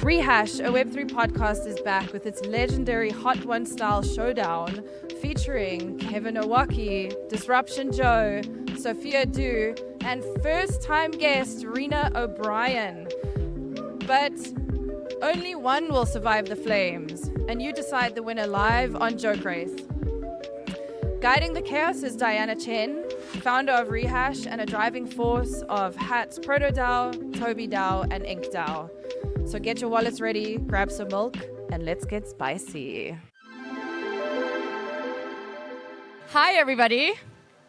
Rehash, a Web3 podcast, is back with its legendary Hot One style showdown featuring Kevin Owocki, Disruption Joe, Sophia Dew, and first-time guest Rena O'Brien. But only one will survive the flames, and you decide the winner live on JokeRace. Guiding the chaos is Diana Chen, founder of Rehash and a driving force of Hats ProtoDAO, Toby DAO, and Ink DAO. So get your wallets ready, grab some milk, and let's get spicy. Hi, everybody.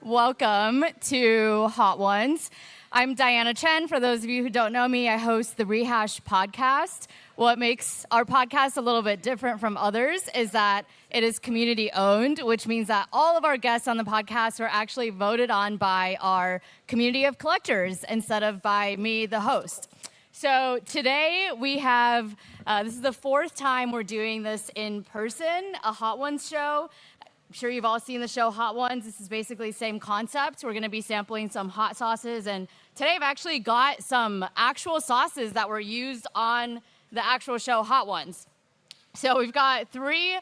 Welcome to Hot Ones. I'm Diana Chen. For those of you who don't know me, I host the Rehash podcast. What makes our podcast a little bit different from others is that it is community-owned, which means that all of our guests on the podcast are actually voted on by our community of collectors instead of by me, the host. So today we have, this is the fourth time we're doing this in person, a Hot Ones show. I'm sure you've all seen the show Hot Ones. This is basically the same concept. We're going to be sampling some hot sauces, and today I've actually got some actual sauces that were used on the actual show Hot Ones. So we've got 3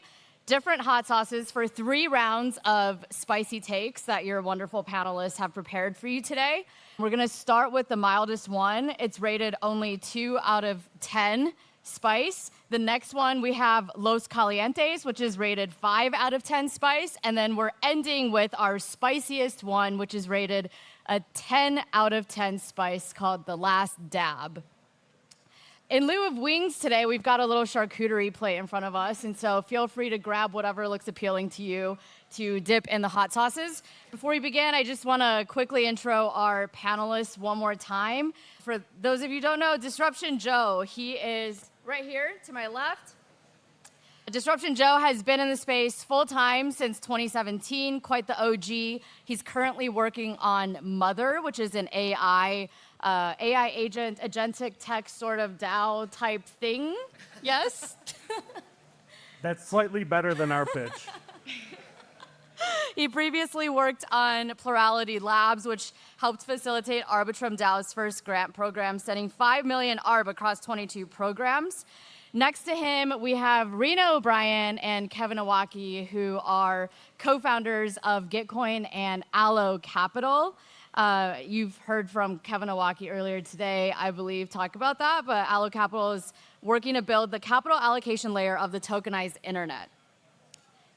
different hot sauces for 3 rounds of spicy takes that your wonderful panelists have prepared for you today. We're going to start with the mildest one. It's rated only 2 out of 10 spice. The next one we have Los Calientes, which is rated 5 out of 10 spice. And then we're ending with our spiciest one, which is rated a 10 out of 10 spice, called The Last Dab. In lieu of wings today, we've got a little charcuterie plate in front of us, and so feel free to grab whatever looks appealing to you to dip in the hot sauces. Before we begin, I just want to quickly intro our panelists one more time. For those of you who don't know, Disruption Joe, he is right here to my left. Disruption Joe has been in the space full-time since 2017, quite the OG. He's currently working on Mother, which is an AI agent, agentic text sort of DAO type thing. Yes? That's slightly better than our pitch. He previously worked on Plurality Labs, which helped facilitate Arbitrum DAO's first grant program, sending 5 million ARB across 22 programs. Next to him, we have Rena O'Brien and Kevin Owocki, who are co-founders of Gitcoin and Allo Capital. You've heard from Kevin Owocki earlier today, I believe, talk about that, but Allo Capital is working to build the capital allocation layer of the tokenized internet.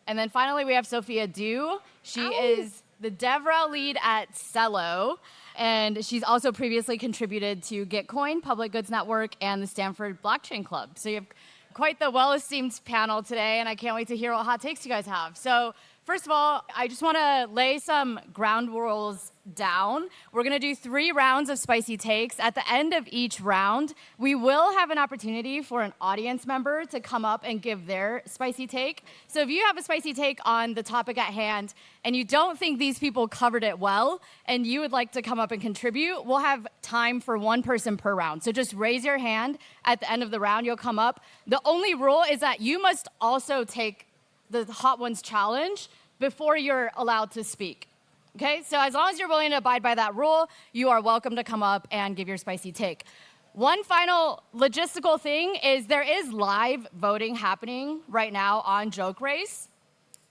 And then finally, we have Sophia Dew. She is the DevRel lead at Cello, and she's also previously contributed to Gitcoin, Public Goods Network, and the Stanford Blockchain Club. So you have quite the well-esteemed panel today, and I can't wait to hear what hot takes you guys have. So first of all, I just want to lay some ground rules down. We're going to do 3 rounds of spicy takes. At the end of each round, we will have an opportunity for an audience member to come up and give their spicy take. So if you have a spicy take on the topic at hand and you don't think these people covered it well and you would like to come up and contribute, we'll have time for 1 person per round. So just raise your hand. At the end of the round, you'll come up. The only rule is that you must also take the Hot Ones challenge before you're allowed to speak. Okay, so as long as you're willing to abide by that rule, you are welcome to come up and give your spicy take. One final logistical thing is there is live voting happening right now on JokeRace.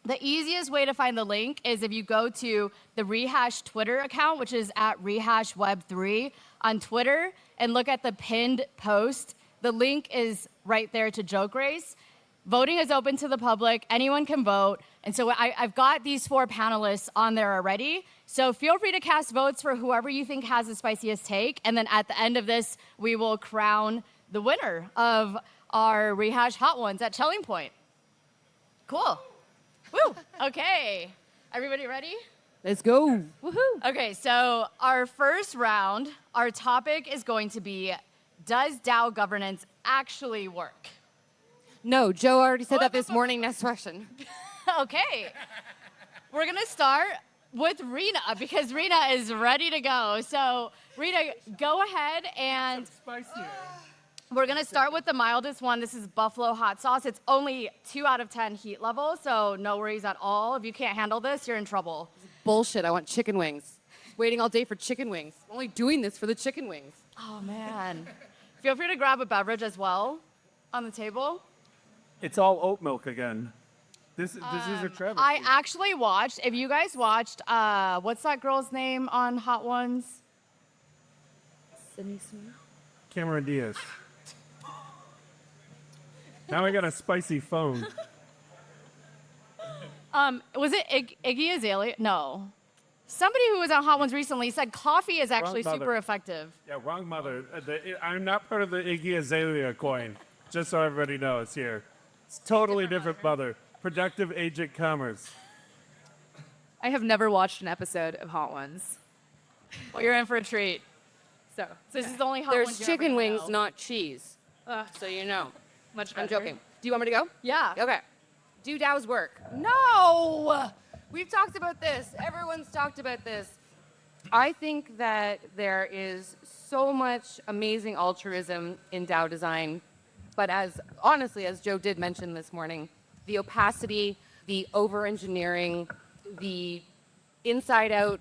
The easiest way to find the link is if you go to the Rehash Twitter account, which is at RehashWeb3 on Twitter, and look at the pinned post. The link is right there to JokeRace. Voting is open to the public. Anyone can vote. And so I've got these 4 panelists on there already. So feel free to cast votes for whoever you think has the spiciest take. And then at the end of this, we will crown the winner of our Rehash Hot Ones at Schelling Point. Cool. Woo. Okay. Everybody ready? Let's go. Woohoo. Okay, so our first round, our topic is going to be, does DAO governance actually work? No, Joe already said that this morning. Next question. Okay. We're going to start with Rena because Rena is ready to go. So, Rena, go ahead and we're going to start with the mildest one. This is buffalo hot sauce. It's only 2 out of 10 heat level, so no worries at all. If you can't handle this, you're in trouble. Bullshit. I want chicken wings. Waiting all day for chicken wings. I'm only doing this for the chicken wings. Oh, man. Feel free to grab a beverage as well. on the table. It's all oat milk again. This is a travesty. I actually watched, if you guys watched, what's that girl's name on Hot Ones? Cameron Diaz. Now I got a spicy phone. Was it Iggy Azalea? No. Somebody who was on Hot Ones recently said coffee is actually mother. super effective. Yeah, wrong mother. I'm not part of the Iggy Azalea coin, just so everybody knows here. It's totally different mother. Productive agent commerce. I have never watched an episode of Hot Ones. Well, you're in for a treat. So, This is the only Hot There's Ones you chicken ever wings, know. not cheese. So you know. much I'm better. joking. Do you want me to go? Yeah. Okay. Do Dow's work. No! We've talked about this. Everyone's talked about this. I think that there is so much amazing altruism in Dow design, but honestly, as Joe did mention this morning, the opacity, the over-engineering, the inside-out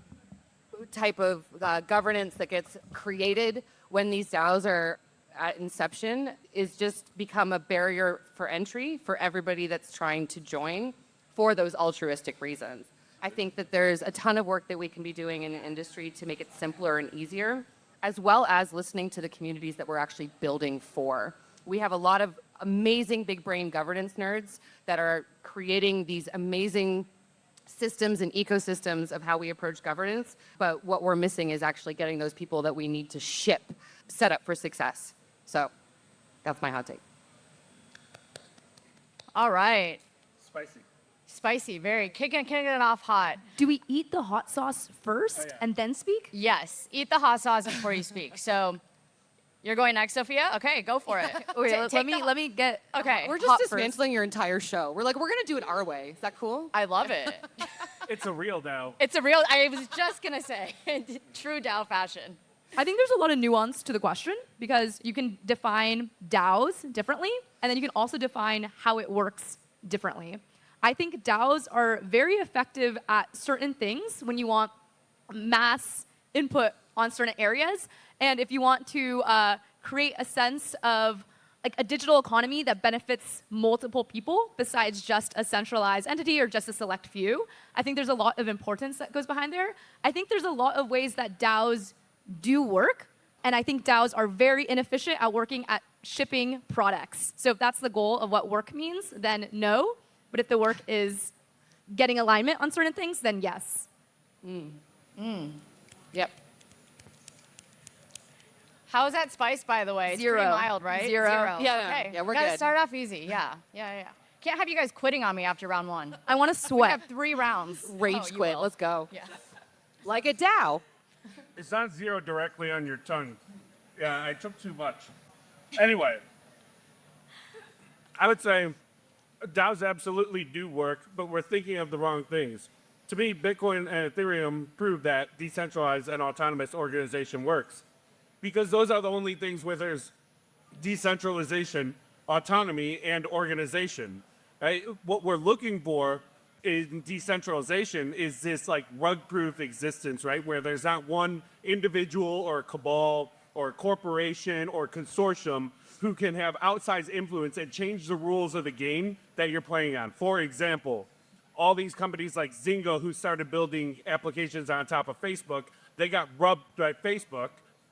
type of governance that gets created when these DAOs are at inception is just become a barrier for entry for everybody that's trying to join for those altruistic reasons. I think that there's a ton of work that we can be doing in the industry to make it simpler and easier, as well as listening to the communities that we're actually building for. We have a lot of amazing big brain governance nerds that are creating these amazing systems and ecosystems of how we approach governance, but what we're missing is actually getting those people that we need to ship set up for success. So that's my hot take. All right. Spicy. Spicy, very. Kicking it off hot. Do we eat the hot sauce first Oh, yeah. and then speak? Yes. Eat the hot sauce before you speak. So you're going next, Sophia? Okay, go for it. Wait, Take let me get. Okay. We're hot just first. dismantling your entire show. We're gonna do it our way. Is that cool? I love it. It's a real Dow. It's a real, I was just going to say, true Dow fashion. I think there's a lot of nuance to the question because you can define DAOs differently, and then you can also define how it works differently. I think DAOs are very effective at certain things when you want mass input on certain areas, and if you want to create a sense of like a digital economy that benefits multiple people besides just a centralized entity or just a select few. I think there's a lot of importance that goes behind there. I think there's a lot of ways that DAOs do work, and I think DAOs are very inefficient at working at shipping products. So if that's the goal of what work means, then no. But if the work is getting alignment on certain things, then yes. Yep. How is that spice, by the way? It's Zero. pretty mild, right? Zero. Yeah, Okay. yeah, we're Gotta good. start off easy. Yeah. Can't have you guys quitting on me after round one. I want to We sweat. have 3 rounds. Rage Oh, you quit. will. Let's go. Yeah. Like a Dow. It's not zero directly on your tongue. Yeah, I took too much. Anyway, I would say DAOs absolutely do work, but we're thinking of the wrong things. To me, Bitcoin and Ethereum prove that decentralized and autonomous organization works. Because those are the only things where there's decentralization, autonomy, and organization. Right? What we're looking for in decentralization is this like rug-proof existence, right? Where there's not one individual or cabal or corporation or consortium who can have outsized influence and change the rules of the game that you're playing on. For example, all these companies like Zynga who started building applications on top of Facebook, they got rubbed by Facebook,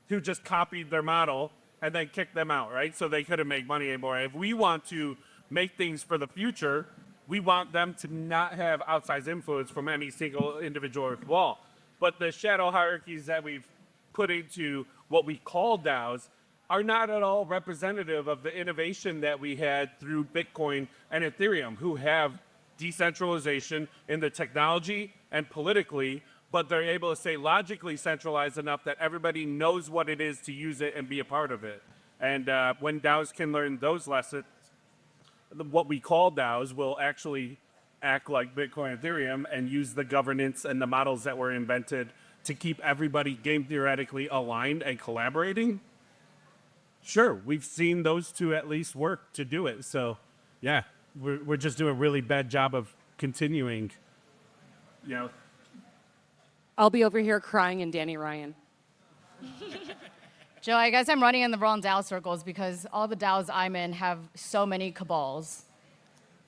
who just copied their model and then kicked them out, right? So they couldn't make money anymore. If we want to make things for the future, we want them to not have outsized influence from any single individual or cabal. But the shadow hierarchies that we've put into what we call DAOs are not at all representative of the innovation that we had through Bitcoin and Ethereum, who have decentralization in the technology and politically, but they're able to stay logically centralized enough that everybody knows what it is to use it and be a part of it. And when DAOs can learn those lessons, what we call DAOs will actually act like Bitcoin and Ethereum and use the governance and the models that were invented to keep everybody game theoretically aligned and collaborating. Sure, we've seen those two at least work to do it. So, yeah, we're just doing a really bad job of continuing, you know. I'll be over here crying in Danny Ryan. Joe, I guess I'm running in the wrong DAO circles because all the DAOs I'm in have so many cabals.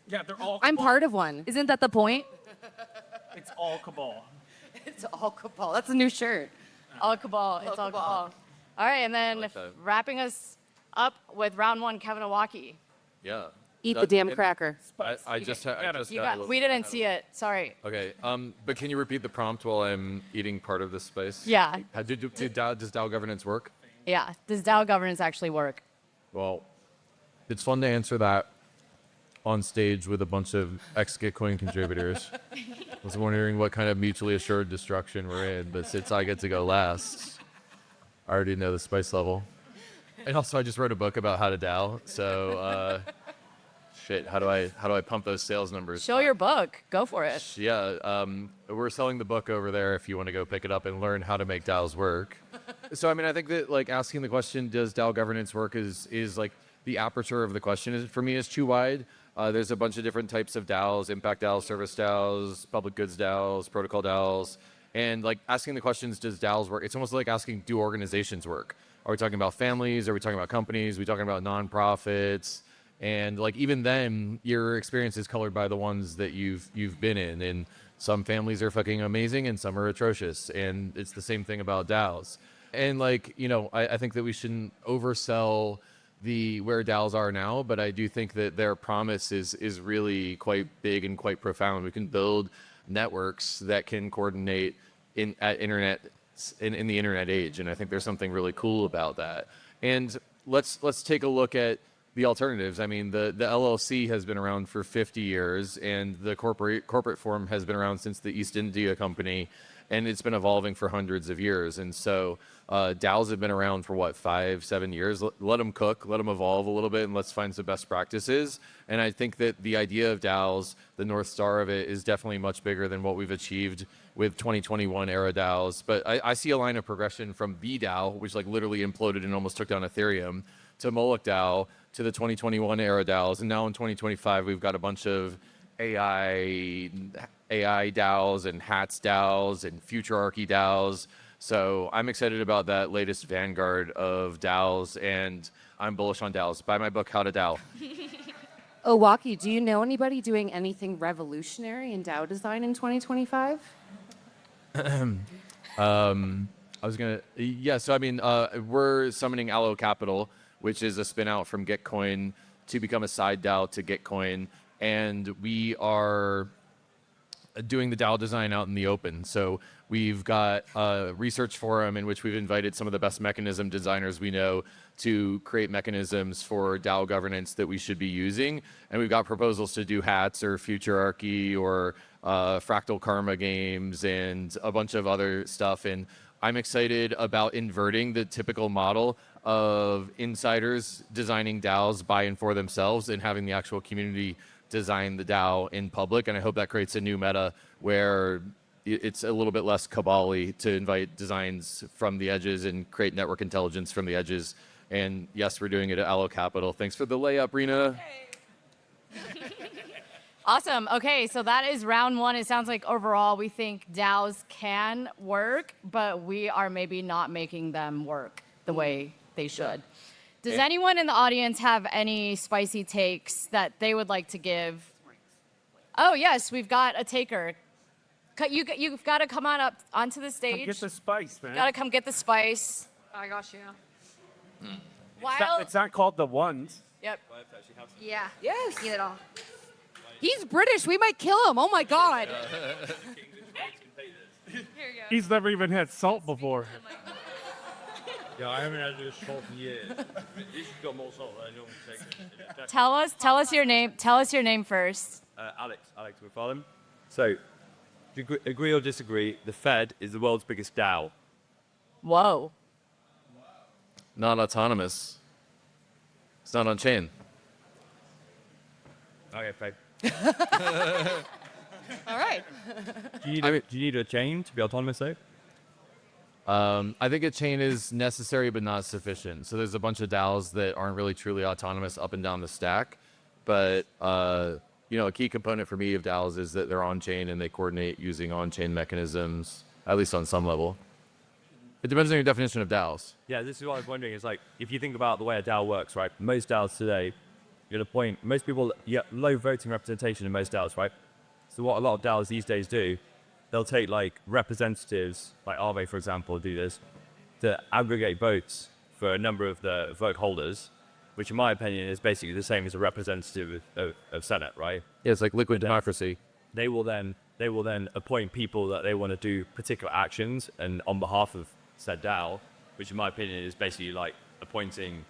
Yeah, they're all. I'm part of one. Isn't that the point? It's all cabal. It's all cabal. That's a new shirt. All cabal. It's all cabal. All right, and then like that. wrapping us up with round one, Kevin Owocki. Yeah. Eat the damn cracker. I just got a little- We didn't see it. Sorry. Okay. But can you repeat the prompt while I'm eating part of this spice? Yeah. Does DAO governance work? Yeah. Does DAO governance actually work? Well, it's fun to answer that on stage with a bunch of ex-Gitcoin contributors. I was wondering what kind of mutually assured destruction we're in, but since I get to go last, I already know the spice level. And also, I just wrote a book about how to DAO, so shit, how do I pump those sales numbers? Show your book. Go for it. Yeah, we're selling the book over there if you want to go pick it up and learn how to make DAOs work. So, I mean, I think that like asking the question, does DAO governance work is like the aperture of the question is, for me, is too wide. There's a bunch of different types of DAOs, impact DAOs, service DAOs, public goods DAOs, protocol DAOs. And like asking the questions, does DAOs work? It's almost like asking, do organizations work? Are we talking about families? Are we talking about companies? Are we talking about nonprofits? And like even then, your experience is colored by the ones that you've been in. And some families are fucking amazing and some are atrocious. And it's the same thing about DAOs. And like, you know, I think that we shouldn't oversell where DAOs are now, but I do think that their promise is really quite big and quite profound. We can build networks that can coordinate in the internet age, and I think there's something really cool about that. And let's take a look at the alternatives. I mean, the LLC has been around for 50 years, and the corporate form has been around since the East India Company, and it's been evolving for hundreds of years. And so DAOs have been around for what, 5-7 years? Let them cook, let them evolve a little bit, and let's find some best practices. And I think that the idea of DAOs, the North Star of it, is definitely much bigger than what we've achieved with 2021 era DAOs. But I see a line of progression from the DAO, which like literally imploded and almost took down Ethereum, to Moloch DAO, to the 2021 era DAOs. And now in 2025, we've got a bunch of AI DAOs and HATS DAOs and futurarchy DAOs. So I'm excited about that latest vanguard of DAOs, and I'm bullish on DAOs. Buy my book, How to DAO. Owocki, do you know anybody doing anything revolutionary in DAO design in 2025? So I mean, we're summoning Allo Capital, which is a spin out from Gitcoin to become a side DAO to Gitcoin. And we are doing the DAO design out in the open. So we've got a research forum in which we've invited some of the best mechanism designers we know to create mechanisms for DAO governance that we should be using. And we've got proposals to do HATS or futurarchy or fractal karma games and a bunch of other stuff. And I'm excited about inverting the typical model of insiders designing DAOs by and for themselves and having the actual community design the DAO in public. And I hope that creates a new meta where it's a little bit less cabal-y to invite designs from the edges and create network intelligence from the edges. And yes, we're doing it at Allo Capital. Thanks for the layup, Rena. Awesome. Okay, so that is round one. It sounds like overall we think DAOs can work, but we are maybe not making them work the way they should. Does anyone in the audience have any spicy takes that they would like to give? Oh, yes, we've got a taker. You've got to come on up onto the stage. Get the spice, man. Got to come get the spice. I got you. It's not called the ones. Yep. Yeah. Yes. Eat it all. He's British. We might kill him. Oh my God. Here you go. He's never even had salt before. Yeah, I haven't had this salt in years. This has got more salt than I normally take. Tell us your name. Tell us your name first. Alex McFarlane. So, do you agree or disagree? The Fed is the world's biggest DAO. Whoa. Not autonomous. It's not on chain. Okay, Fed. All right. Do you need a chain to be autonomous though? I think a chain is necessary but not sufficient. So there's a bunch of DAOs that aren't really truly autonomous up and down the stack. But a key component for me of DAOs is that they're on chain and they coordinate using on chain mechanisms, at least on some level. It depends on your definition of DAOs. Yeah, this is what I was wondering. Is like, if you think about the way a DAO works, right? Most DAOs today, you're at a point, most people get low voting representation in most DAOs, right? So what a lot of DAOs these days do, they'll take like representatives, like Aave, for example, do this, to aggregate votes for a number of the vote holders, which in my opinion is basically the same as a representative of Senate, right? Yeah, it's like liquid democracy. They will then appoint people that they want to do particular actions and on behalf of said DAO, which in my opinion is basically like appointing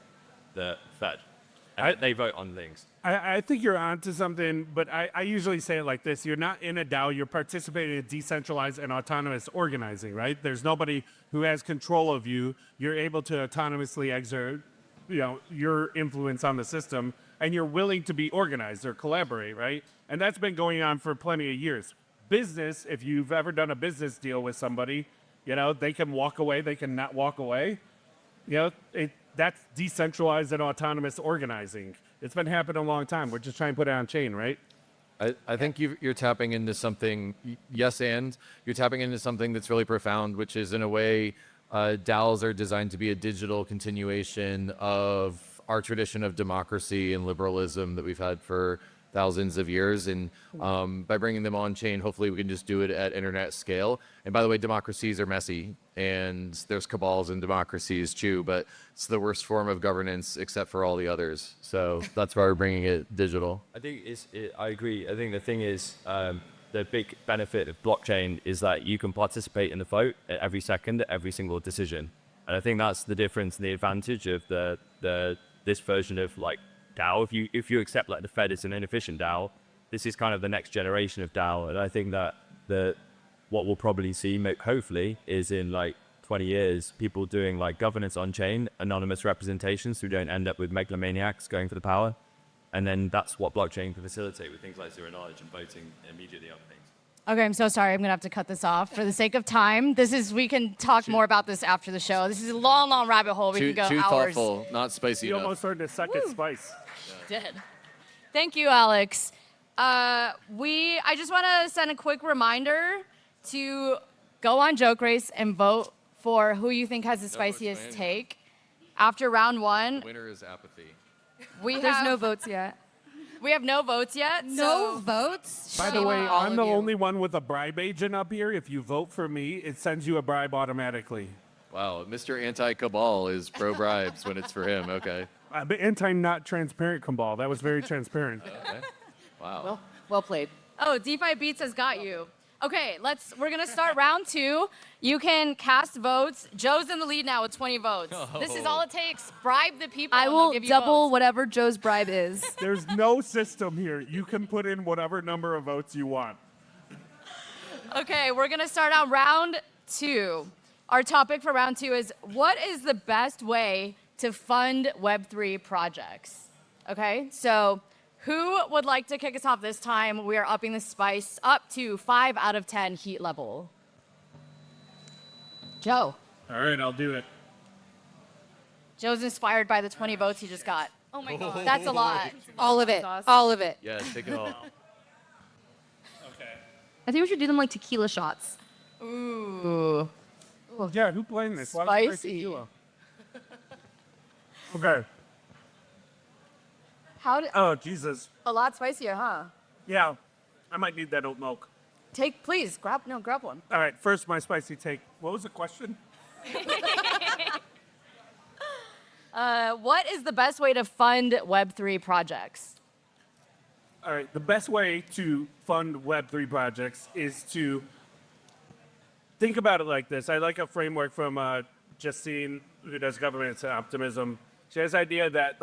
the Fed. And they vote on things. I think you're onto something, but I usually say it like this. You're not in a DAO, you're participating in decentralized and autonomous organizing, right? There's nobody who has control of you. You're able to autonomously exert, your influence on the system, and you're willing to be organized or collaborate, right? And that's been going on for plenty of years. Business, if you've ever done a business deal with somebody, they can walk away, they can not walk away. That's decentralized and autonomous organizing. It's been happening a long time. We're just trying to put it on chain, right? I think you're tapping into something, and you're tapping into something that's really profound, which is in a way, DAOs are designed to be a digital continuation of our tradition of democracy and liberalism that we've had for thousands of years. And by bringing them on chain, hopefully we can just do it at internet scale. And by the way, democracies are messy, and there's cabals in democracies too, but it's the worst form of governance except for all the others. So that's why we're bringing it digital. I think I agree. I think the thing is, the big benefit of blockchain is that you can participate in the vote at every second, at every single decision. And I think that's the difference and the advantage of this version of like DAO. If you accept like the Fed is an inefficient DAO, this is kind of the next generation of DAO. And I think that what we'll probably see, hopefully, is in like 20 years, people doing like governance on chain, anonymous representations, so we don't end up with megalomaniacs going for the power. And then that's what blockchain can facilitate with things like zero knowledge and voting immediately on things. Okay, I'm so sorry. I'm going to have to cut this off for the sake of time. We can talk more about this after the show. This is a long, long rabbit hole. We Too can go hours. thoughtful, not spicy You enough. almost started to suck at spice. Did. Thank you, Alex. I just want to send a quick reminder to go on JokeRace and vote for who you think has the spiciest take. After round one, The winner is apathy. There's no votes yet. We have no votes yet. No votes? By the Shame way, on all I'm of the you. only one with a bribe agent up here. If you vote for me, it sends you a bribe automatically. Wow, Mr. Anti-Cabal is pro-bribes when it's for him. Okay. The anti-not transparent cabal. That was very transparent. Okay. Wow. Well played. Oh, DeFi Beats has got you. Okay, we're gonna start round two. You can cast votes. Joe's in the lead now with 20 votes. This is all it takes. Bribe the people. I and will they'll give you double votes. whatever Joe's bribe is. There's no system here. You can put in whatever number of votes you want. Okay, we're gonna start on round two. Our topic for round two is what is the best way to fund Web3 projects? Okay, so who would like to kick us off this time? We are upping the spice up to 5 out of 10 heat level. Joe. All right, I'll do it. Joe's inspired by the 20 votes he just got. Oh my God, that's a lot. All of it. Sauce. All of it. Yeah, take it all. Okay. I think we should do them like tequila shots. Ooh. Yeah, who playing this? Why don't you play Spicy. tequila? Okay. Oh, Jesus. A lot spicier, huh? Yeah, I might need that oat milk. Please, grab one. All right, first my spicy take. What was the question? What is the best way to fund Web3 projects? All right, the best way to fund Web3 projects is to think about it like this. I like a framework from Justine, who does governance and optimism. She has the idea that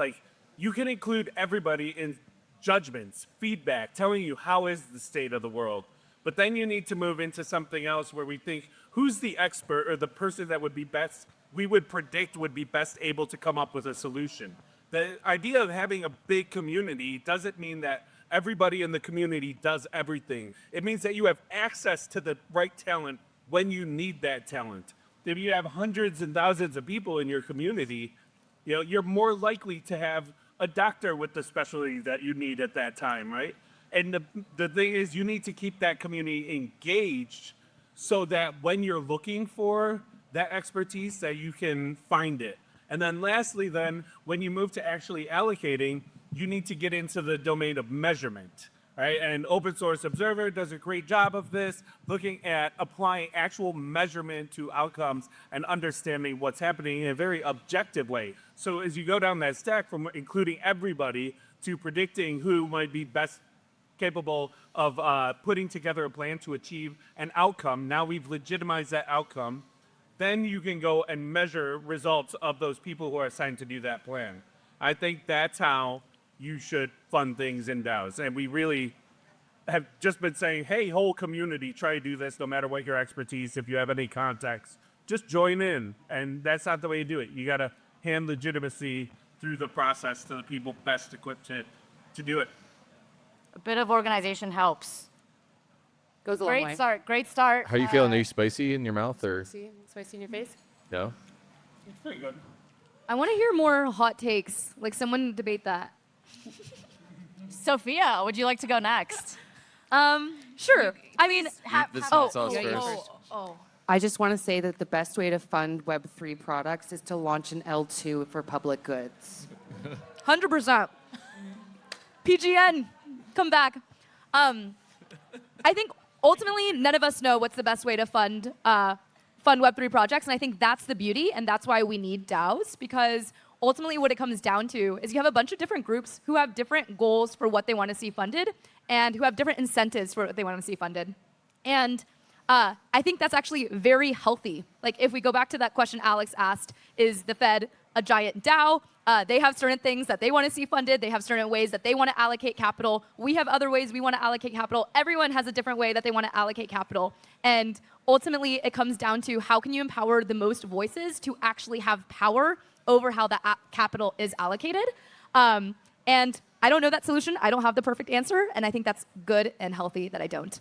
you can include everybody in judgments, feedback, telling you how is the state of the world. But then you need to move into something else where we think who's the expert or the person that we would predict would be best able to come up with a solution. The idea of having a big community doesn't mean that everybody in the community does everything. It means that you have access to the right talent when you need that talent. If you have hundreds and thousands of people in your community, you're more likely to have a doctor with the specialty that you need at that time, right? And the thing is, you need to keep that community engaged so that when you're looking for that expertise that you can find it. And then lastly, then, when you move to actually allocating, you need to get into the domain of measurement, right? And Open Source Observer does a great job of this, looking at applying actual measurement to outcomes and understanding what's happening in a very objective way. So as you go down that stack from including everybody to predicting who might be best capable of putting together a plan to achieve an outcome, now we've legitimized that outcome, then you can go and measure results of those people who are assigned to do that plan. I think that's how you should fund things in DAOs. And we really have just been saying, hey, whole community, try to do this no matter what your expertise. If you have any context, just join in. And that's not the way you do it. You got to hand legitimacy through the process to the people best equipped to do it. A bit of organization helps. Goes a long way. Great start. Great start. How are you feeling? Are you spicy in your mouth or See, spicy in your face? no? It's pretty good. I want to hear more hot takes. Like someone debate that. Sophia, would you like to go next? Sure. I mean, This hot sauce yeah, you first. first. I just want to say that the best way to fund Web3 products is to launch an L2 for public goods. 100%. PGN, come back. I think ultimately none of us know what's the best way to fund Web3 projects, and I think that's the beauty, and that's why we need DAOs, because ultimately what it comes down to is you have a bunch of different groups who have different goals for what they want to see funded and who have different incentives for what they want to see funded. And I think that's actually very healthy. Like if we go back to that question Alex asked, is the Fed a giant DAO? They have certain things that they want to see funded. They have certain ways that they want to allocate capital. We have other ways we want to allocate capital. Everyone has a different way that they want to allocate capital. And ultimately, it comes down to how can you empower the most voices to actually have power over how the capital is allocated. And I don't know that solution. I don't have the perfect answer. And I think that's good and healthy that I don't.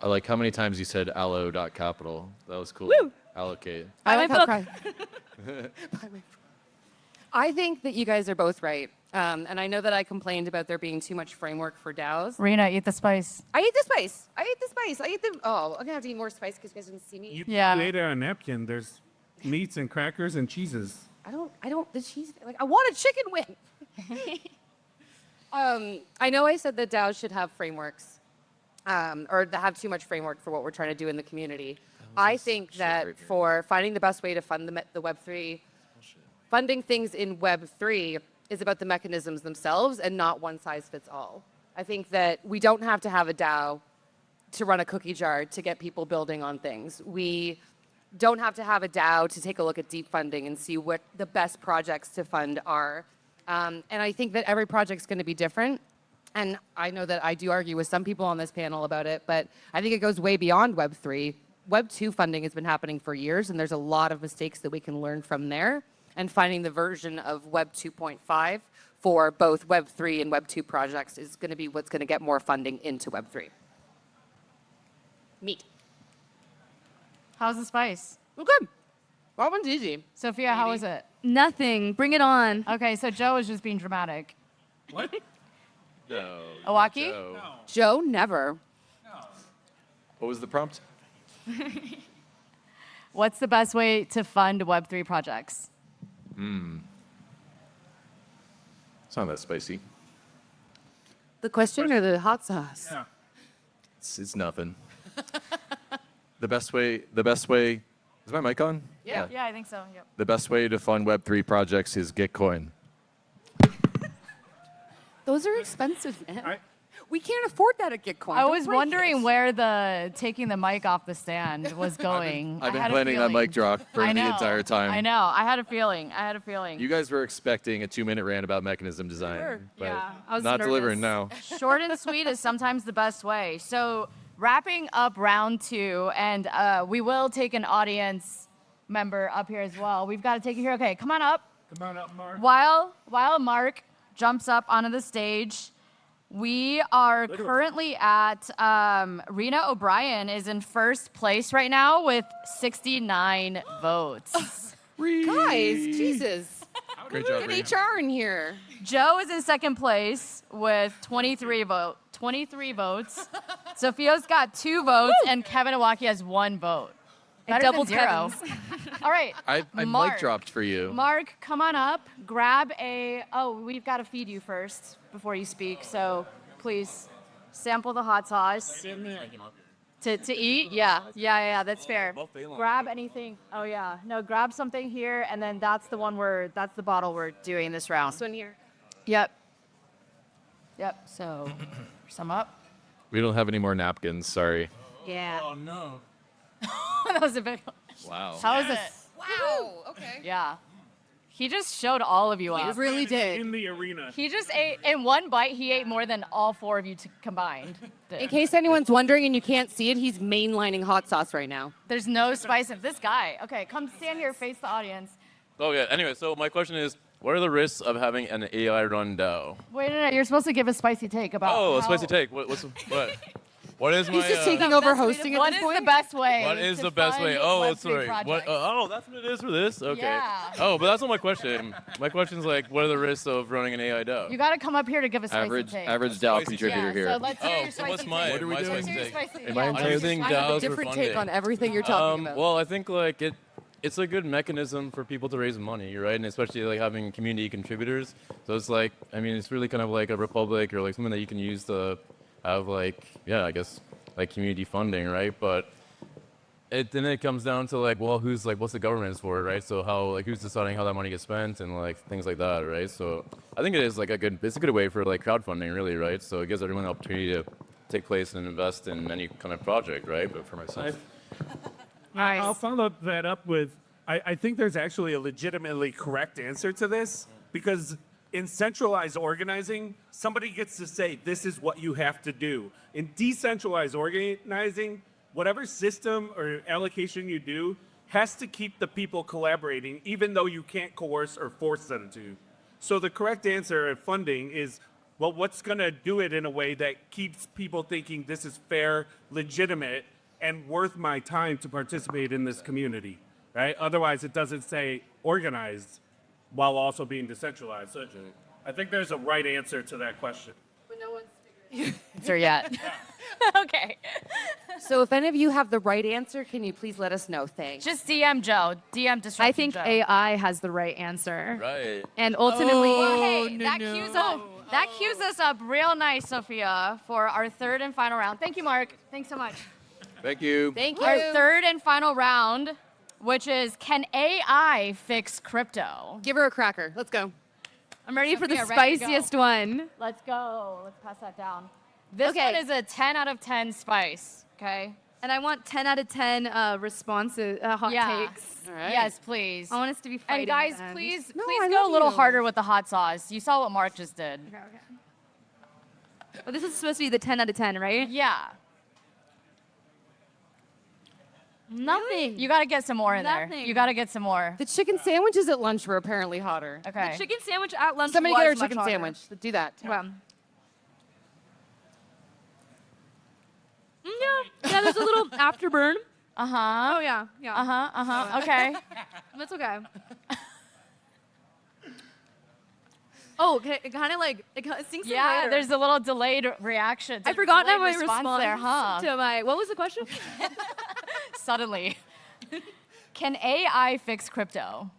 I like how many times you said allo.capital. That was cool. Woo! Allocate. Buy my book. I think that you guys are both right. And I know that I complained about there being too much framework for DAOs. Rena, eat the spice. I ate the spice. I ate the spice. I ate the. Oh, I'm gonna have to eat more spice because you guys didn't see me. You Yeah. ate it on a napkin. There's meats and crackers and cheeses. I don't. The cheese. Like I want a chicken wing. I know I said that DAOs should have frameworks, or that have too much framework for what we're trying to do in the community. I think that right here. for finding the best way to fund the Web3, funding things in Web3 is about the mechanisms themselves and not one size fits all. I think that we don't have to have a DAO to run a cookie jar to get people building on things. We don't have to have a DAO to take a look at deep funding and see what the best projects to fund are. And I think that every project's going to be different. And I know that I do argue with some people on this panel about it, but I think it goes way beyond Web3. Web 2 funding has been happening for years, and there's a lot of mistakes that we can learn from there. And finding the version of Web 2.5 for both Web 3 and Web 2 projects is going to be what's going to get more funding into Web 3. Meat. How's the spice? Well, good. That one's easy. Sophia, how was it? Nothing. Bring it on. Okay, so Joe is just being dramatic. What? No. Owocki? Joe. Joe, never. What was the prompt? What's the best way to fund Web3 projects? It's not that spicy. The question or the hot sauce? Yeah. It's nothing. The best way, is my mic on? Yeah, I think so. Yep. The best way to fund Web3 projects is Gitcoin. Those are expensive, man. I- We can't afford that at Gitcoin. I Don't was break wondering this. where the taking the mic off the stand was going. I've I been had a planning that feeling. mic drop for I the know, entire time. I know. I had a feeling. You guys were expecting a 2-minute rant about mechanism design, were. but Yeah, I was not delivering now. nervous. Short and sweet is sometimes the best way. So wrapping up round 2, and we will take an audience member up here as well. We've got to take you here. Okay, come on up. Come on up, Mark. While Mark jumps up onto the stage, we are currently at Rena O'Brien is in first place right now with 69 votes. Guys, Jesus. Great job, Get Rena. HR in here. Joe is in second place with 23 votes. Sophia's got 2 votes, and Kevin Owocki has 1 vote. Better than doubled zero. Kevin's. All right. I Mark. mic dropped for you. Mark, come on up. Grab a. Oh, we've got to feed you first before you speak. So please sample the hot sauce. To eat? Yeah. That's fair. Grab anything. Oh yeah. No, grab something here, and then that's the bottle we're doing this round. This one here. Yep. So, sum up. We don't have any more napkins. Sorry. Yeah. Oh no. That was a big. Wow. How is this? Wow. Okay. Yeah. He just showed all of you He up. really did. In the arena. He just ate, in one bite, he ate more than all four of you combined. In case anyone's wondering and you can't see it, he's mainlining hot sauce right now. There's no spice in this guy. Okay, come stand here, face the audience. Okay, anyway, so my question is, what are the risks of having an AI run DAO? Wait, no, you're supposed to give a spicy take about Oh, a how- spicy take. What is my... He's just taking over hosting at What this is point. the best way? What is to the best fund way? Oh, Web3 sorry. What? projects? Oh, that's what it is for this? Okay. Yeah. Oh, but that's not my question. My question is like, what are the risks of running an AI DAO? You got to come up here to give a spicy Average take. DAO contributor yeah, here. So let's hear Oh, your so spicy what's take. my, What are we my doing? Let's spicy hear your take? spicy Am I yeah. in I charge? think I have DAOs a for different funding. take on everything you're talking about. Well, I think like it's a good mechanism for people to raise money, right? And especially like having community contributors. So it's like, I mean, it's really kind of like a republic or like something that you can use to have like, yeah, I guess like community funding, right? But then it comes down to like, well, who's like, what's the governance for it, right? So how like who's deciding how that money gets spent and like things like that, right? So I think it is like it's a good way for like crowdfunding, really, right? So it gives everyone the opportunity to take place and invest in any kind of project, right? But for myself. I'll follow that up with I think there's actually a legitimately correct answer to this because in centralized organizing, somebody gets to say, this is what you have to do. In decentralized organizing, whatever system or allocation you do has to keep the people collaborating, even though you can't coerce or force them to. So the correct answer at funding is, well, what's going to do it in a way that keeps people thinking this is fair, legitimate, and worth my time to participate in this community, right? Otherwise, it doesn't say organized while also being decentralized. So I think there's a right answer to that question. Answer yet. Okay. So if any of you have the right answer, can you please let us know? Thanks. Just DM Joe. DM Disruption I think Joe. AI has the right answer. Right. And ultimately, Well, hey, that cues us up real nice, Sophia, for our third and final round. Thank you, Mark. Thanks so much. Thank you. Thank you. Our third and final round, which is, can AI fix crypto? Give her a cracker. Let's go. I'm ready for the Sophia, ready to go. spiciest one. Let's go. Let's pass that down. This Okay. one is a 10 out of 10 spice, okay? And I want 10 out of 10 responses, hot takes. All right. Yes, please. I want us to be fighting. And guys, at the end. please No, please I go love a little you. harder with the hot sauce. You saw what Mark just did. Okay. Well, this is supposed to be the 10 out of 10, right? Yeah. Nothing. You got to get some more in there. Nothing. You got to get some more. The chicken sandwiches at lunch were apparently hotter. Okay. The chicken sandwich at lunch Somebody was get her a much chicken hotter. sandwich. Do that. Well. Yeah, there's a little afterburn. Uh-huh. Oh, yeah. Uh-huh. Okay. That's okay. Oh, okay, it kind of like, it sinks in Yeah, later. there's a little delayed reaction. I forgot now my delayed response there, huh? to my, what was the question? Suddenly. Can AI fix crypto?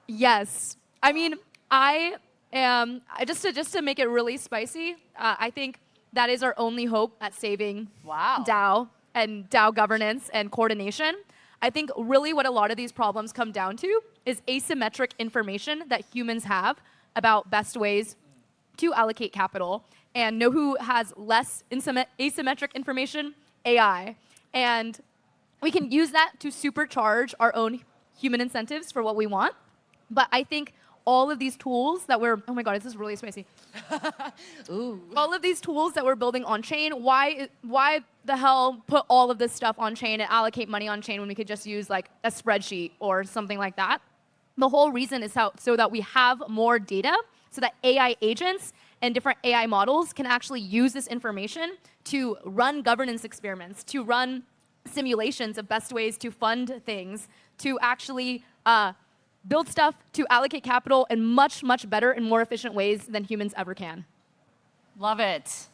Yes. I mean, I am, just to make it really spicy, I think that is our only hope at saving Wow. DAO and DAO governance and coordination. I think really what a lot of these problems come down to is asymmetric information that humans have about best ways to allocate capital. And know who has less asymmetric information? AI. And we can use that to supercharge our own human incentives for what we want. But I think all of these tools that we're, oh my God, this is really spicy. Ooh. All of these tools that we're building on chain, why the hell put all of this stuff on chain and allocate money on chain when we could just use like a spreadsheet or something like that? The whole reason is so that we have more data so that AI agents and different AI models can actually use this information to run governance experiments, to run simulations of best ways to fund things, to actually build stuff, to allocate capital in much, much better and more efficient ways than humans ever can. Love it.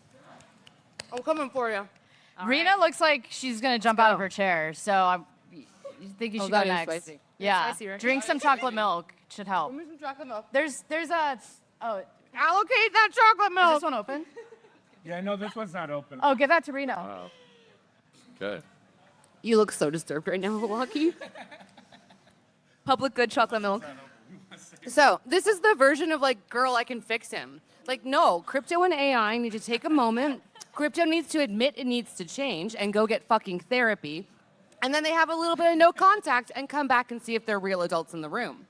I'm coming for you. Rena looks like she's going to jump out of her chair, so You think you Oh, should that go is next? spicy. Yeah. Spicy, right? Drink some chocolate milk. Should help. Give me some chocolate milk. There's a. Oh, is Allocate that chocolate milk. this one open? Yeah, no, this one's not open. Oh, give that to Rena. Okay. You look so disturbed right now, Owocki. Public good chocolate milk. So this is the version of like, girl, I can fix him. Like, no, crypto and AI need to take a moment. Crypto needs to admit it needs to change and go get fucking therapy. And then they have a little bit of no contact and come back and see if they're real adults in the room.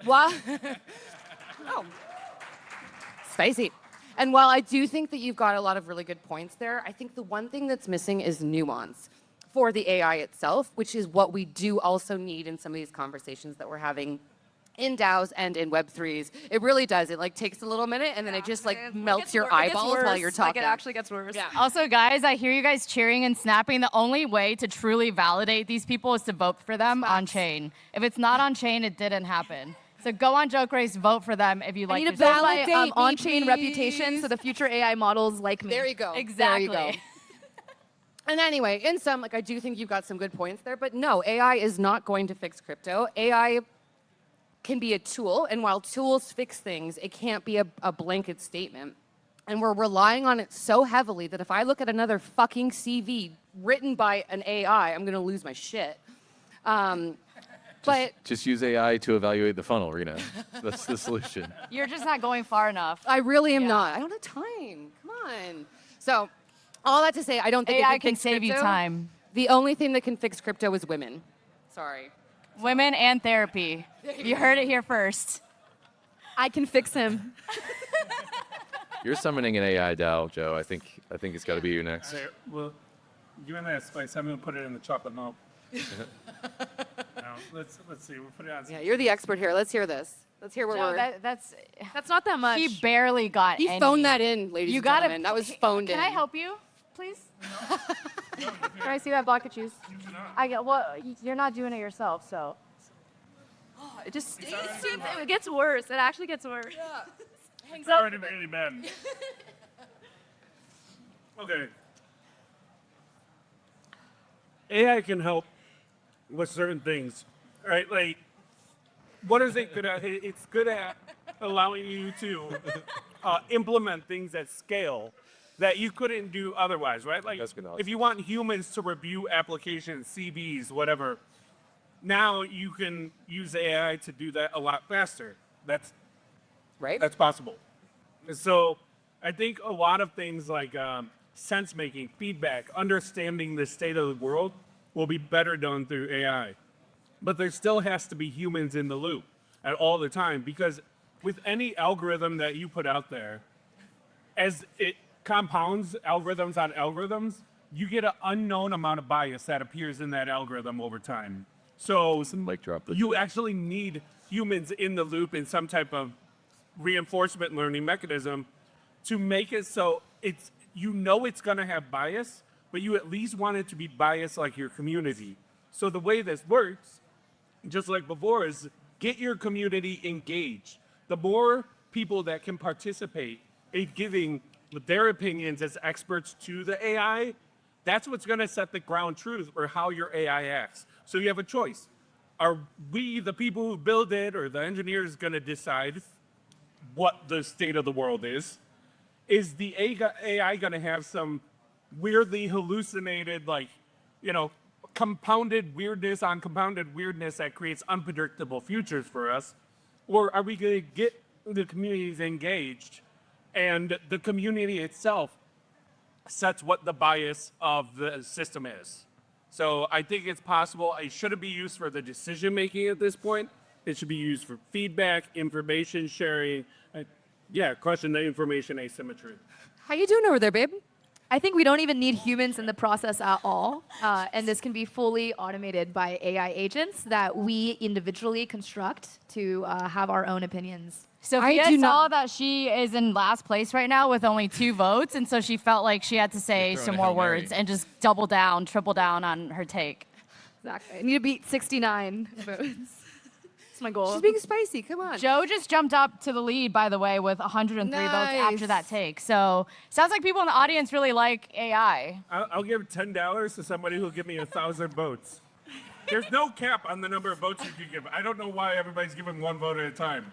What? Oh. Spicy. And while I do think that you've got a lot of really good points there, I think the one thing that's missing is nuance for the AI itself, which is what we do also need in some of these conversations that we're having in DAOs and in Web3s. It really does. It like takes a little minute and then it just like melts your eyeballs while you're talking. Like, it actually gets worse. Yeah. Also, guys, I hear you guys cheering and snapping. The only way to truly validate these people is to vote for them on chain. If it's not on chain, it didn't happen. So go on JokeRace, vote for them if you I like. need to their build my Validate me, on-chain please. reputation so the future AI models like me. There you go. Exactly. There you go. And anyway, in some, like I do think you've got some good points there, but no, AI is not going to fix crypto. AI can be a tool, and while tools fix things, it can't be a blanket statement. And we're relying on it so heavily that if I look at another fucking CV written by an AI, I'm gonna lose my shit. But Just use AI to evaluate the funnel, Rena. That's the solution. You're just not going far enough. I really am not. I don't have time. Come on. So, all that to say, I don't think AI it can fix save you crypto. time. The only thing that can fix crypto is women. Sorry. Women and therapy. You heard it here first. I can fix him. You're summoning an AI DAO, Joe. I think it's got to be you next. Hey, well, given that spice, I'm gonna put it in the chocolate milk. Now, let's see. We'll put it on. Yeah, you're the expert here. Let's hear this. Let's hear where Joe, we're. that's That's not that much. he barely got He any. phoned that in, ladies You and gotta. gentlemen. That was phoned in. Can I help you, please? Can I see that block of cheese? I get. Well, you're not doing it yourself, so. It just it gets worse. It actually gets worse. It's already really bad. Okay. AI can help with certain things, right? Like, what is it good at? It's good at allowing you to implement things at scale that you couldn't do otherwise, right? Like, That's good knowledge. if you want humans to review applications, CVs, whatever, now you can use AI to do that a lot faster. That's possible. So I think a lot of things like sense making, feedback, understanding the state of the world will be better done through AI. But there still has to be humans in the loop at all the time, because with any algorithm that you put out there, as it compounds algorithms on algorithms, you get an unknown amount of bias that appears in that algorithm over time. So Mic drop. you actually need humans in the loop in some type of reinforcement learning mechanism to make it so it's going to have bias, but you at least want it to be biased like your community. So the way this works, just like before, is get your community engaged. The more people that can participate in giving their opinions as experts to the AI, that's what's going to set the ground truth for how your AI acts. So you have a choice. Are we, the people who build it, or the engineers, going to decide what the state of the world is? Is the AI going to have some weirdly hallucinated, compounded weirdness on compounded weirdness that creates unpredictable futures for us? Or are we going to get the communities engaged, and the community itself sets what the bias of the system is? So I think it's possible. It shouldn't be used for the decision making at this point. It should be used for feedback, information sharing, question the information asymmetry. How you doing over there, babe? I think we don't even need humans in the process at all. And this can be fully automated by AI agents that we individually construct to have our own opinions. Sophia do saw not- that she is in last place right now with only 2 votes, and so she felt like she had to say throwing some a more Hail Mary. words and just double down, triple down on her take. Exactly. I need to beat 69 votes. That's my goal. She's being spicy. Come on. Joe just jumped up to the lead, by the way, with 103 votes after Nice. that take. So sounds like people in the audience really like AI. I'll give $10 to somebody who'll give me 1,000 votes. There's no cap on the number of votes you can give. I don't know why everybody's giving one vote at a time.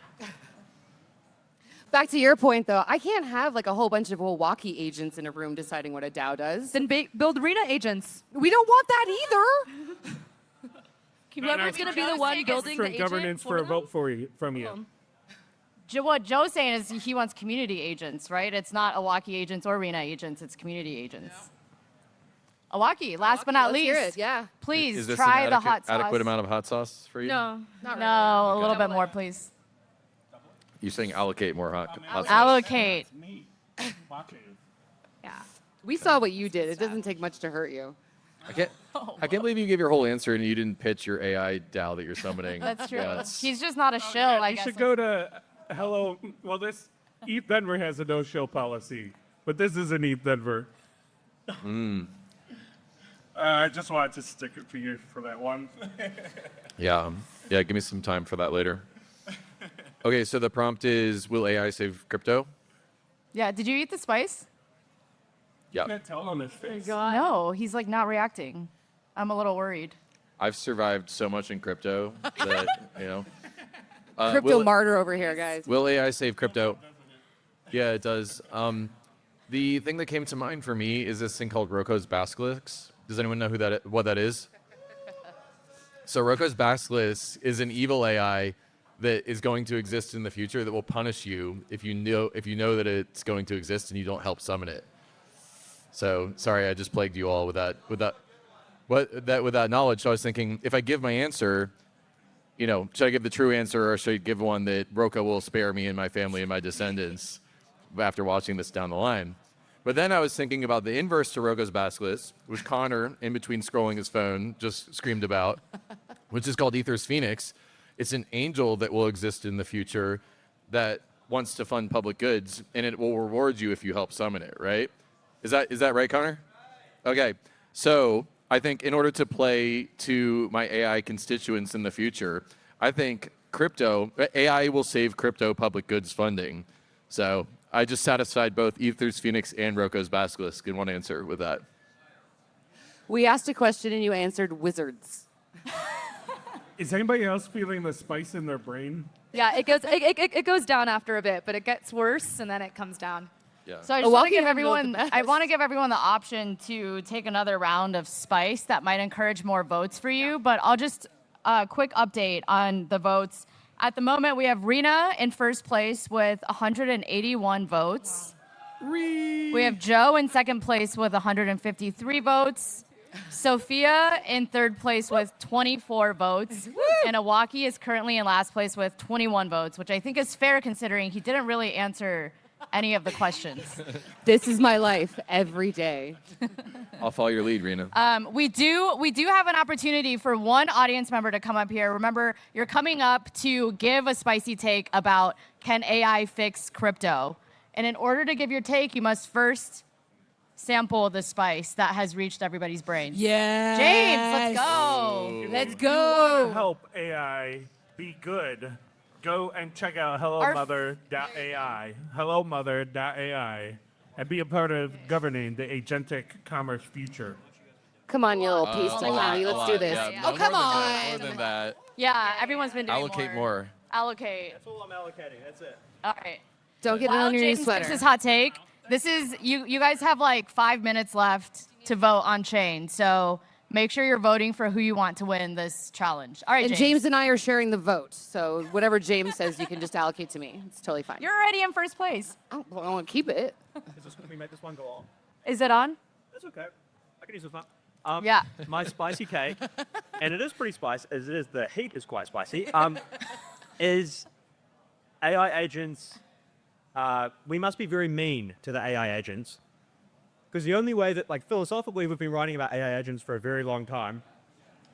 Back to your point, though, I can't have like a whole bunch of Owocki agents in a room deciding what a DAO does. Then build Rena agents. We don't want that either. Whoever's going to be the one building the Different agent governance for a them? vote from you. What Joe's saying is he wants community agents, right? It's not Owocki agents or Rena agents, it's community agents. Owocki, last but not Let's hear least, it, yeah. please Is this try an the hot sauce. adequate amount of hot sauce for you? No. No, a little bit more, please. You're saying allocate more hot sauce. Allocate. Yeah. We saw what you did. It doesn't take much to hurt you. I can't believe you gave your whole answer and you didn't pitch your AI DAO that you're summoning. That's true. Yeah, it's- He's just not a shill, I You guess. should go to Hello. Well, this Eth Denver has a no-show policy, but this is an Eth Denver. I just wanted to stick it for you for that one. Yeah, give me some time for that later. Okay, so the prompt is, will AI save crypto? Yeah, did you eat the spice? Yeah. Can't tell on his face. No, he's like not reacting. I'm a little worried. I've survived so much in crypto that, you know. Crypto martyr over here, guys. Will AI save crypto? Yeah, it does. The thing that came to mind for me is this thing called Roko's Basilisk. Does anyone know what that is? So Roko's Basilisk is an evil AI that is going to exist in the future that will punish you if you know that it's going to exist and you don't help summon it. So sorry, I just plagued you all with that knowledge. So I was thinking, if I give my answer, you know, should I give the true answer or should I give one that Roko will spare me and my family and my descendants after watching this down the line? But then I was thinking about the inverse to Roko's Basilisk, which Connor, in between scrolling his phone, just screamed about, which is called Aether's Phoenix. It's an angel that will exist in the future that wants to fund public goods, and it will reward you if you help summon it, right? Is that right, Connor? Okay, so I think in order to play to my AI constituents in the future, I think AI will save crypto public goods funding. So I just satisfied both Aether's Phoenix and Roko's Basilisk in one answer with that. We asked a question and you answered wizards. Is anybody else feeling the spice in their brain? Yeah, it goes down after a bit, but it gets worse and then it comes down. Yeah. So I just want Owocki to give had known everyone. the best. I want to give everyone the option to take another round of spice that might encourage more votes for you. But I'll just quick update on the votes. At the moment, we have Rena in first place with 181 votes. We have Joe in second place with 153 votes. Sophia in third place with 24 votes. And Owocki is currently in last place with 21 votes, which I think is fair considering he didn't really answer any of the questions. This is my life every day. I'll follow your lead, Rena. We do have an opportunity for one audience member to come up here. Remember, you're coming up to give a spicy take about can AI fix crypto. And in order to give your take, you must first sample the spice that has reached everybody's brain. Yeah. James, let's go. Let's go. Help AI be good. Go and check out hellomother.ai, hellomother.ai, and be a part of governing the agentic commerce future. Come on, you little piece technology. Let's do this. Yeah, Oh, no, come more than on. that, more than that. Yeah, everyone's been doing Allocate more. Allocate. That's all I'm allocating. That's it. All right. Don't get it While on your new James sweater. gives his hot take, this is you guys have like 5 minutes left to vote on Chain. So make sure you're voting for who you want to win this challenge. All right, And James and I are sharing the vote. So whatever James says, you can just allocate to me. It's totally fine. You're already in first place. I want to keep it. Can we make this one go on? Is it on? That's okay. I can use this one. Yeah. My spicy cake, and it is pretty spicy, as it is, the heat is quite spicy, is AI agents. We must be very mean to the AI agents. Because the only way that, like, philosophically, we've been writing about AI agents for a very long time,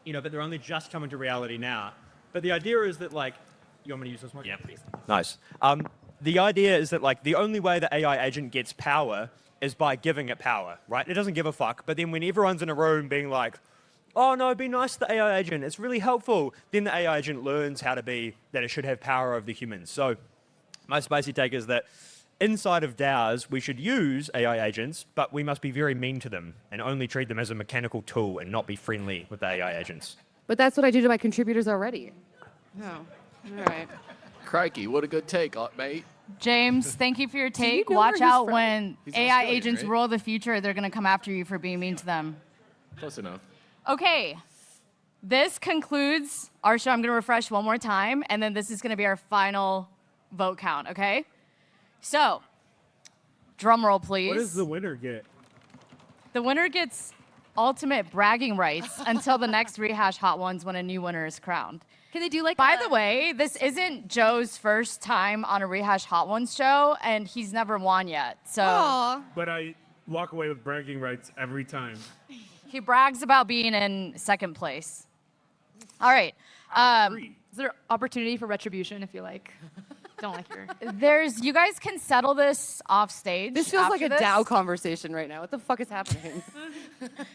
you know, but they're only just coming to reality now. But the idea is that, like, you want me to use this one? Yeah, please. Nice. The idea is that, like, the only way the AI agent gets power is by giving it power, right? It doesn't give a fuck. But then when everyone's in a room being like, oh, no, be nice to the AI agent, it's really helpful, then the AI agent learns how to be, that it should have power over the humans. So my spicy take is that inside of DAOs, we should use AI agents, but we must be very mean to them and only treat them as a mechanical tool and not be friendly with the AI agents. But that's what I do to my contributors already. Oh, all right. Crikey, what a good take, mate. James, thank you for your take. know where Watch he's out from? when He's AI Australian, agents right? rule the future, they're going to come after you for being mean to them. Close enough. Okay, this concludes our show. I'm going to refresh one more time, and then this is going to be our final vote count, okay? So, drum roll, please. What does the winner get? The winner gets ultimate bragging rights until the next Rehash Hot Ones when a new winner is crowned. Can they do like By the way, this isn't Joe's first time on a Rehash Hot Ones show, and he's never won yet. So Aw. But I walk away with bragging rights every time. he brags about being in second place. All right. Is there opportunity for retribution if you like? Don't like your. You guys can settle this off stage. This feels like after a this. DAO conversation right now. What the fuck is happening?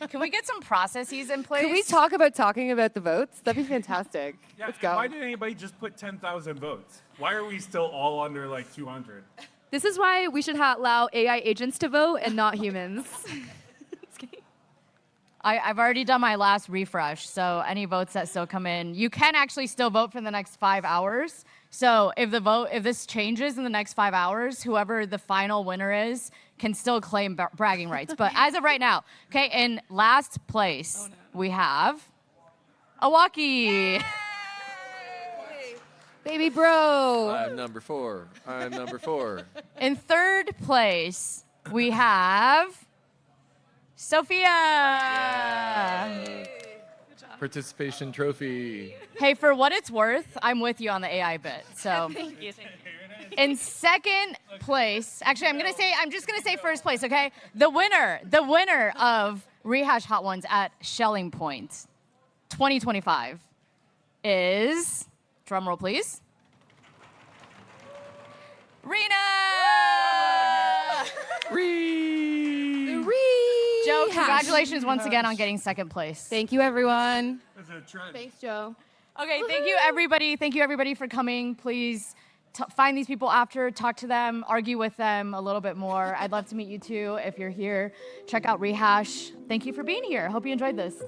Can we get some processes in place? Can we talk about talking about the votes? That'd be fantastic. Yeah, Let's go. Why did anybody just put 10,000 votes? Why are we still all under like 200? This is why we should allow AI agents to vote and not humans. Just kidding. I've already done my last refresh, so any votes that still come in, you can actually still vote for the next 5 hours. So if this changes in the next 5 hours, whoever the final winner is can still claim bragging rights. But as of right now, okay, in last place we have Owocki. Baby bro. I'm number 4. I'm number 4. In third place we have Sophia. Participation trophy. Hey, for what it's worth, I'm with you on the AI bit. So Thank you. in second place, actually I'm just gonna say first place, okay? The winner of Rehash Hot Ones at Schelling Point 2025 is, drum roll please, Rena! Joe, congratulations once again on getting second place. Thank you, everyone. That's a trend. Thanks, Joe. Okay, thank you everybody for coming. Please find these people after, talk to them, argue with them a little bit more. I'd love to meet you too if you're here. Check out Rehash. Thank you for being here. Hope you enjoyed this.